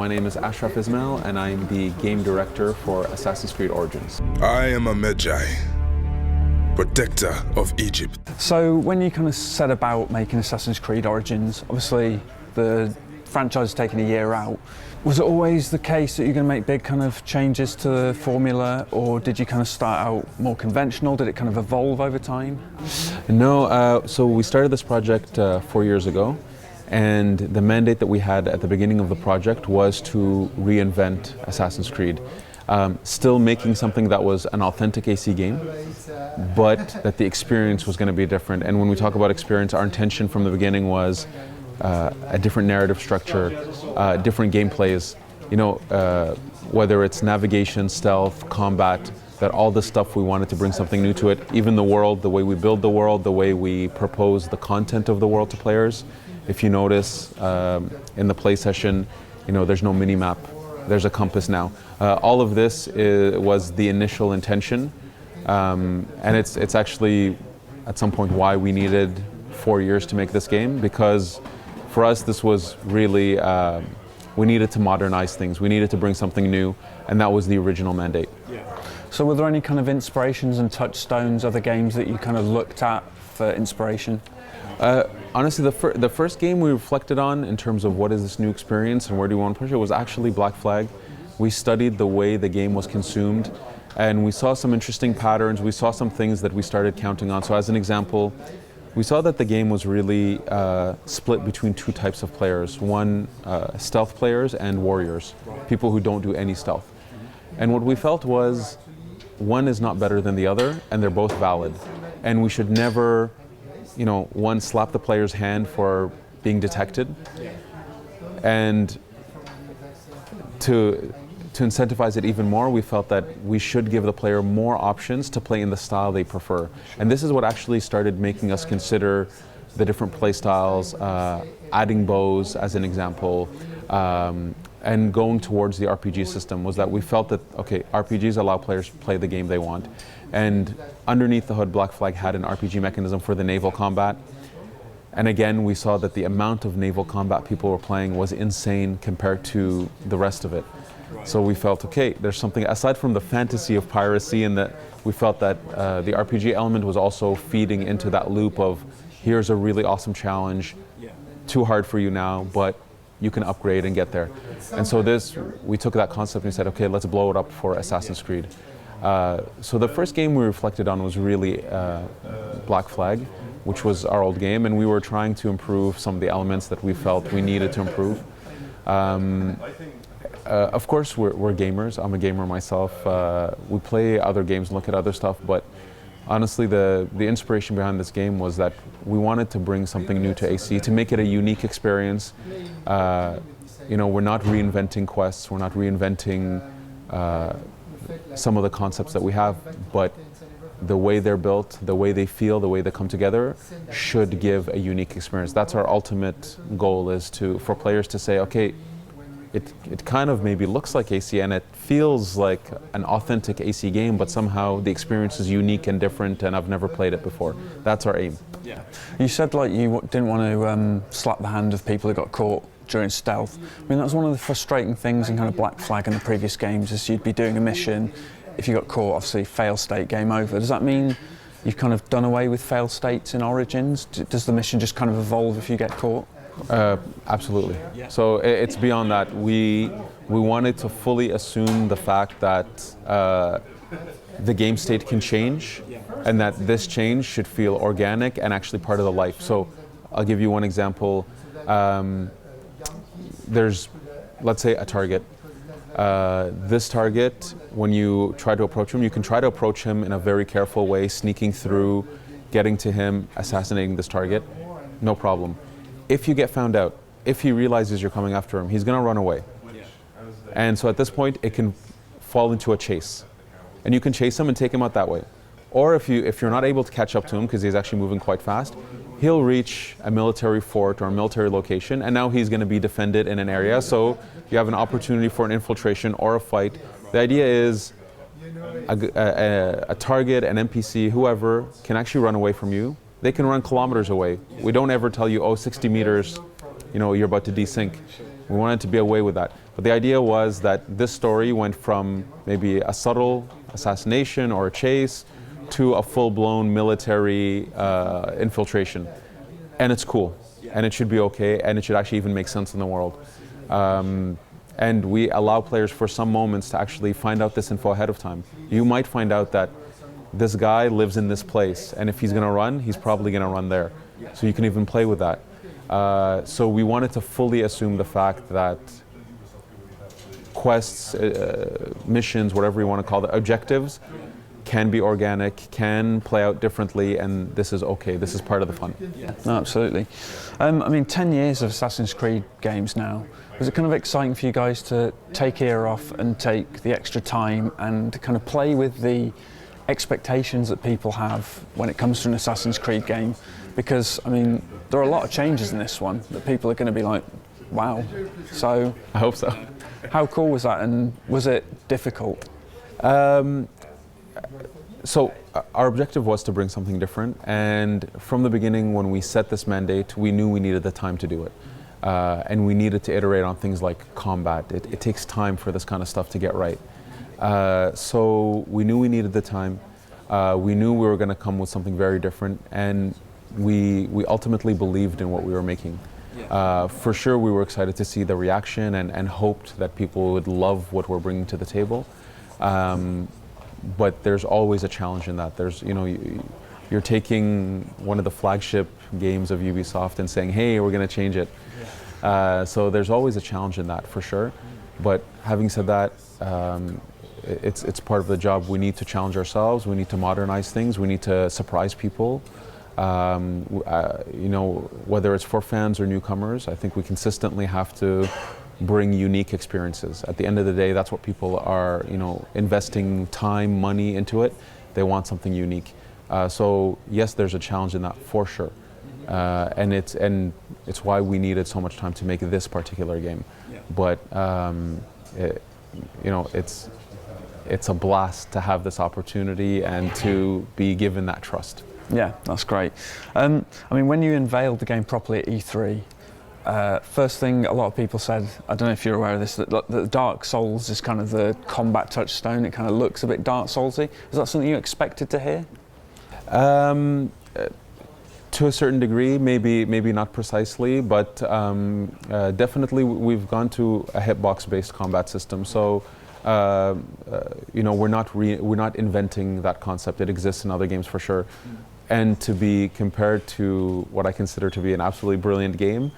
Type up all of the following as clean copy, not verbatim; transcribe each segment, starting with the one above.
My name is Ashraf Ismail, and I'm the Game Director for Assassin's Creed Origins. I am a Magi, protector of Egypt. So when you kind of set about making Assassin's Creed Origins, obviously the franchise has taken a year out. Was it always the case that you're going to make big kind of changes to the formula, or did you kind of start out more conventional? Did it kind of evolve over time? No, so we started this project 4 years ago, and the mandate that we had at the beginning of the project was to reinvent Assassin's Creed. Still making something that was an authentic AC game, but that the experience was going to be different. And when we talk about experience, our intention from the beginning was a different narrative structure, different gameplays, whether it's navigation, stealth, combat, that all this stuff we wanted to bring something new to it. Even the world, the way we build the world, the way we propose the content of the world to players. If you notice in the play session, there's no mini-map, there's a compass now. All of this was the initial intention, and it's actually at some point why we needed 4 years to make this game, because for us this was really, we needed to modernize things, we needed to bring something new, and that was the original mandate. Yeah. So were there any kind of inspirations and touchstones, other games that you kind of looked at for inspiration? Honestly, the first game we reflected on in terms of what is this new experience and where do we want to push it was actually Black Flag. We studied the way the game was consumed, and we saw some interesting patterns. We saw some things that we started counting on. So as an example, we saw that the game was really split between two types of players. One, stealth players and warriors, people who don't do any stealth. And what we felt was one is not better than the other, and they're both valid. And we should never, one, slap the player's hand for being detected, and to incentivize it even more, we felt that we should give the player more options to play in the style they prefer. And this is what actually started making us consider the different play styles, adding bows as an example, and going towards the RPG system, was that we felt that, okay, RPGs allow players to play the game they want. And underneath the hood, Black Flag had an RPG mechanism for the naval combat. And again, we saw that the amount of naval combat people were playing was insane compared to the rest of it. So we felt, okay, there's something, aside from the fantasy of piracy, and that we felt that the RPG element was also feeding into that loop of, here's a really awesome challenge, too hard for you now, but you can upgrade and get there. And so we took that concept and we said, okay, let's blow it up for Assassin's Creed. So the first game we reflected on was really Black Flag, which was our old game, and we were trying to improve some of the elements that we felt we needed to improve. Of course, we're gamers. I'm a gamer myself. We play other games and look at other stuff, but honestly, the inspiration behind this game was that we wanted to bring something new to AC, to make it a unique experience. We're not reinventing quests, we're not reinventing some of the concepts that we have, but the way they're built, the way they feel, the way they come together should give a unique experience. That's our ultimate goal, is for players to say, okay, it kind of maybe looks like AC and it feels like an authentic AC game, but somehow the experience is unique and different, and I've never played it before. That's our aim. Yeah. You said you didn't want to slap the hand of people who got caught during stealth. I mean, that was one of the frustrating things in kind of Black Flag in the previous games, is you'd be doing a mission, if you got caught, obviously fail state, game over. Does that mean you've kind of done away with fail states in Origins? Does the mission just kind of evolve if you get caught? Absolutely. Yeah. So it's beyond that. We wanted to fully assume the fact that the game state can change, and that this change should feel organic and actually part of the life. So I'll give you one example. There's, let's say, a target. This target, when you try to approach him, you can try to approach him in a very careful way, sneaking through, getting to him, assassinating this target, no problem. If you get found out, if he realizes you're coming after him, he's going to run away. And so at this point, it can fall into a chase. And you can chase him and take him out that way. Or if you're not able to catch up to him, because he's actually moving quite fast, he'll reach a military fort or a military location, and now he's going to be defended in an area. So you have an opportunity for an infiltration or a fight. The idea is a target, an NPC, whoever, can actually run away from you. They can run kilometers away. We don't ever tell you, oh, 60 meters, you're about to desync. We wanted to be away with that. But the idea was that this story went from maybe a subtle assassination or a chase to a full-blown military infiltration. And it's cool, and it should be okay, and it should actually even make sense in the world. And we allow players for some moments to actually find out this info ahead of time. You might find out that this guy lives in this place, and if he's going to run, he's probably going to run there. So you can even play with that. So we wanted to fully assume the fact that quests, missions, whatever you want to call it, objectives, can be organic, can play out differently, and this is okay. This is part of the fun. Yeah, no, absolutely. I mean, 10 years of Assassin's Creed games now. Was it kind of exciting for you guys to take ear off and take the extra time and kind of play with the expectations that people have when it comes to an Assassin's Creed game? Because, I mean, there are a lot of changes in this one that people are going to be like, wow. So I hope so. How cool was that, and was it difficult? So our objective was to bring something different, and from the beginning when we set this mandate, we knew we needed the time to do it. And we needed to iterate on things like combat. It takes time for this kind of stuff to get right. So we knew we needed the time. We knew we were going to come with something very different, and we ultimately believed in what we were making. For sure, we were excited to see the reaction and hoped that people would love what we're bringing to the table. But there's always a challenge in that. There's, you know, you're taking one of the flagship games of Ubisoft and saying, hey, we're going to change it. So there's always a challenge in that, for sure. But having said that, it's part of the job. We need to challenge ourselves. We need to modernize things. We need to surprise people. You know, whether it's for fans or newcomers, I think we consistently have to bring unique experiences. At the end of the day, that's what people are, you know, investing time, money into it. They want something unique. So yes, there's a challenge in that, for sure. And it's why we needed so much time to make this particular game. But you know, it's a blast to have this opportunity and to be given that trust. Yeah, that's great. I mean, when you unveiled the game properly at E3, first thing a lot of people said, I don't know if you're aware of this, that Dark Souls is kind of the combat touchstone. It kind of looks a bit Dark Soulsy. Is that something you expected to hear? To a certain degree, maybe not precisely, but definitely we've gone to a hitbox-based combat system. So you know, we're not inventing that concept. It exists in other games for sure. And to be compared to what I consider to be an absolutely brilliant game,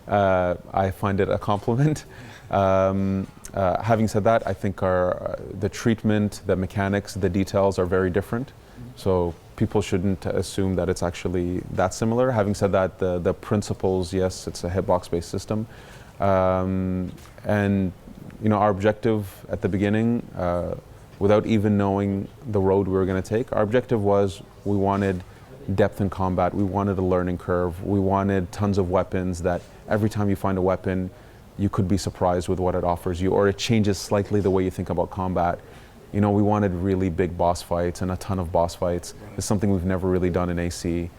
I find it a compliment. Having said that, I think the treatment, the mechanics, the details are very different. So people shouldn't assume that it's actually that similar. Having said that, the principles, yes, it's a hitbox-based system. And you know, our objective at the beginning, without even knowing the road we were going to take, our objective was we wanted depth in combat, we wanted a learning curve, we wanted tons of weapons that every time you find a weapon, you could be surprised with what it offers you, or it changes slightly the way you think about combat. You know, we wanted really big boss fights and a ton of boss fights. It's something we've never really done in AC.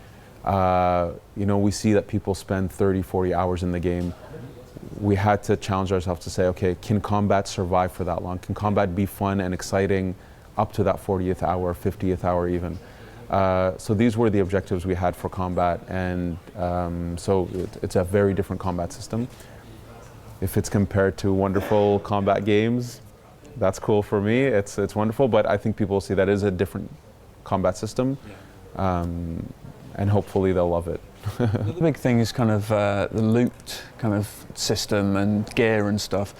You know, we see that people spend 30, 40 hours in the game. We had to challenge ourselves to say, okay, can combat survive for that long? Can combat be fun and exciting up to that 40th hour, 50th hour even? So these were the objectives we had for combat, and so it's a very different combat system. If it's compared to wonderful combat games, that's cool for me. It's wonderful, but I think people see that is a different combat system, and hopefully they'll love it. The big thing is kind of the loot kind of system and gear and stuff.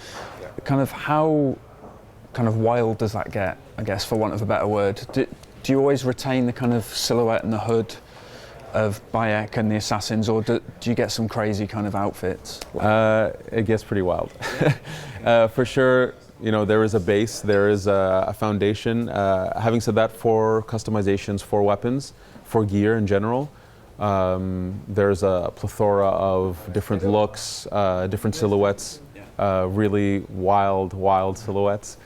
Kind of how kind of wild does that get, I guess, for want of a better word? Do you always retain the kind of silhouette and the hood of Bayek and the assassins, or do you get some crazy kind of outfits? It gets pretty wild. For sure, you know, there is a base, there is a foundation. Having said that, for customizations, for weapons, for gear in general, there's a plethora of different looks, different silhouettes, really wild silhouettes.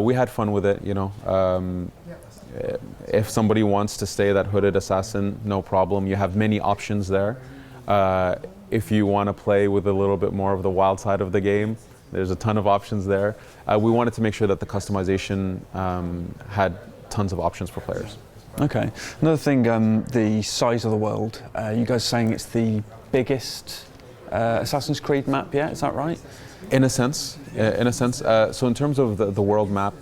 We had fun with it, you know. If somebody wants to stay that hooded assassin, no problem. You have many options there. if you want to play with a little bit more of the wild side of the game, there's a ton of options there. We wanted to make sure that the customization had tons of options for players. Okay. Another thing, the size of the world. You guys saying it's the biggest Assassin's Creed map yet? Is that right? In a sense. So in terms of the world map,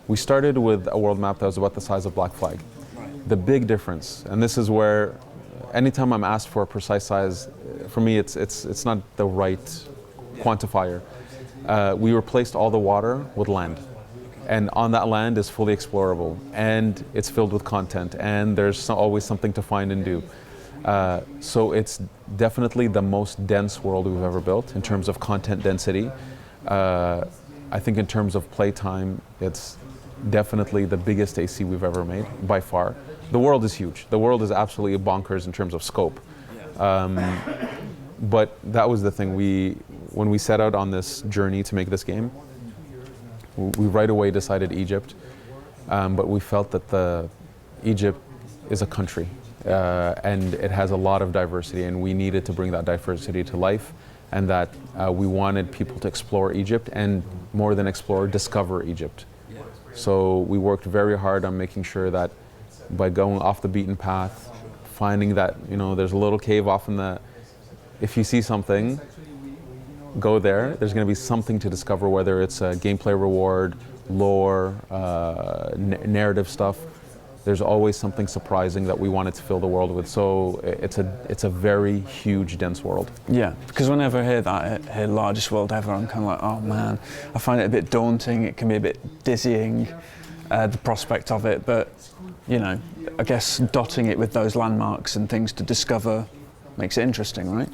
we started with a world map that was about the size of Black Flag. The big difference, and this is where, anytime I'm asked for a precise size, for me it's not the right quantifier. We replaced all the water with land, and on that land is fully explorable, and it's filled with content, and there's always something to find and do. So it's definitely the most dense world we've ever built in terms of content density. I think in terms of playtime, it's definitely the biggest AC we've ever made, by far. The world is huge. The world is absolutely bonkers in terms of scope. But that was the thing. When we set out on this journey to make this game, we right away decided Egypt. But we felt that Egypt is a country. And it has a lot of diversity, and we needed to bring that diversity to life, and that we wanted people to explore Egypt, and more than explore, discover Egypt. So we worked very hard on making sure that by going off the beaten path, finding that, there's a little cave off in if you see something, go there. There's going to be something to discover, whether it's a gameplay reward, lore, narrative stuff. There's always something surprising that we wanted to fill the world with. So it's a very huge, dense world. Yeah, because whenever I hear largest world ever, I'm kind of like, oh man, I find it a bit daunting. It can be a bit dizzying, the prospect of it. But, I guess dotting it with those landmarks and things to discover makes it interesting, right?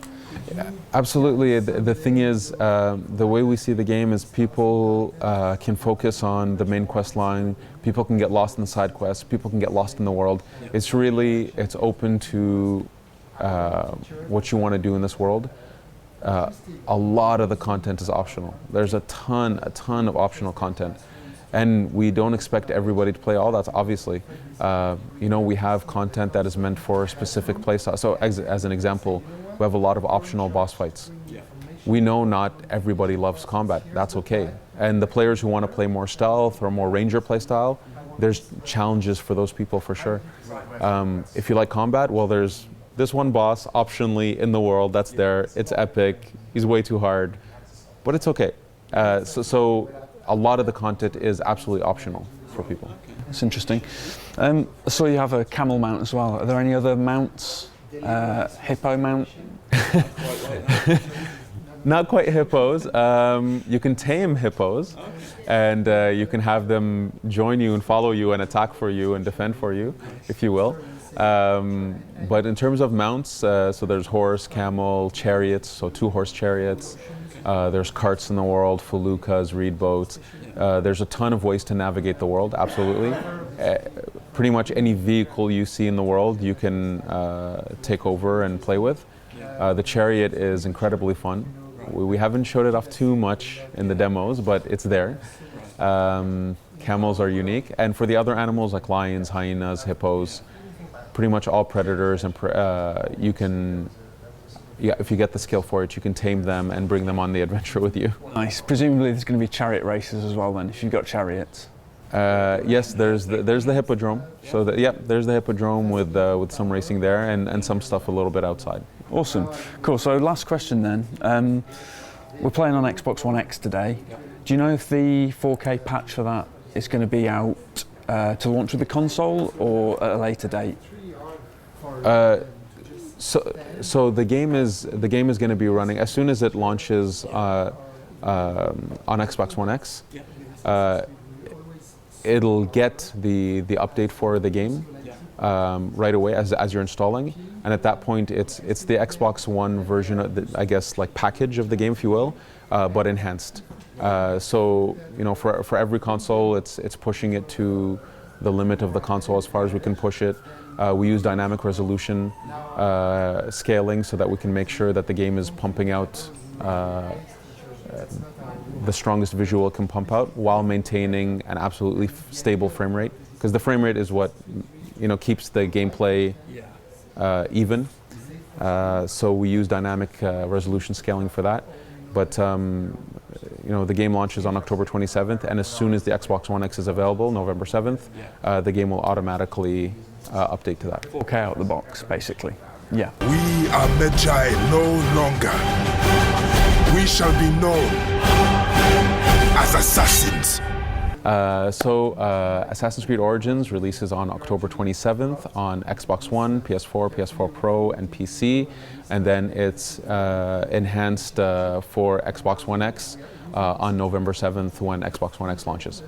Yeah, absolutely. The thing is, the way we see the game is people can focus on the main quest line, people can get lost in the side quests, people can get lost in the world. It's open to what you want to do in this world. A lot of the content is optional. There's a ton of optional content. And we don't expect everybody to play all that, obviously. We have content that is meant for a specific playstyle. So as an example, we have a lot of optional boss fights. We know not everybody loves combat, that's okay. And the players who want to play more stealth or more ranger playstyle, there's challenges for those people for sure. If you like combat, well, there's this one boss optionally in the world that's there. It's epic, he's way too hard, but it's okay. So a lot of the content is absolutely optional for people. That's interesting. So you have a camel mount as well. Are there any other mounts? Hippo mount? Not quite hippos. You can tame hippos, and you can have them join you and follow you and attack for you and defend for you, if you will. But in terms of mounts, so there's horse, camel, chariots, so 2-horse chariots. There's carts in the world, feluccas, reed boats. There's a ton of ways to navigate the world, absolutely. Pretty much any vehicle you see in the world you can take over and play with. The chariot is incredibly fun. We haven't showed it off too much in the demos, but it's there. Camels are unique. And for the other animals like lions, hyenas, hippos, pretty much all predators, and if you get the skill for it, you can tame them and bring them on the adventure with you. Nice. Presumably there's going to be chariot races as well then, if you've got chariots. Yes, there's the hippodrome. So there's the hippodrome with some racing there and some stuff a little bit outside. Awesome. Cool. So last question then. We're playing on Xbox One X today. Do you know if the 4K patch for that is going to be out to launch with the console or at a later date? So the game is going to be running as soon as it launches on Xbox One X. It'll get the update for the game right away as you're installing, and at that point it's the Xbox One version of the, I guess, like package of the game, if you will, but enhanced. So for every console, it's pushing it to the limit of the console as far as we can push it. We use dynamic resolution scaling so that we can make sure that the game is pumping out the strongest visual it can pump out while maintaining an absolutely stable frame rate, because the frame rate is what keeps the gameplay even. So we use dynamic resolution scaling for that. But the game launches on October 27th, and as soon as the Xbox One X is available, November 7th, the game will automatically update to that. 4K out the box, basically. Yeah. We are Magi no longer. We shall be known as assassins. Assassin's Creed Origins releases on October 27th on Xbox One, PS4, PS4 Pro, and PC, and then it's enhanced for Xbox One X on November 7th when Xbox One X launches.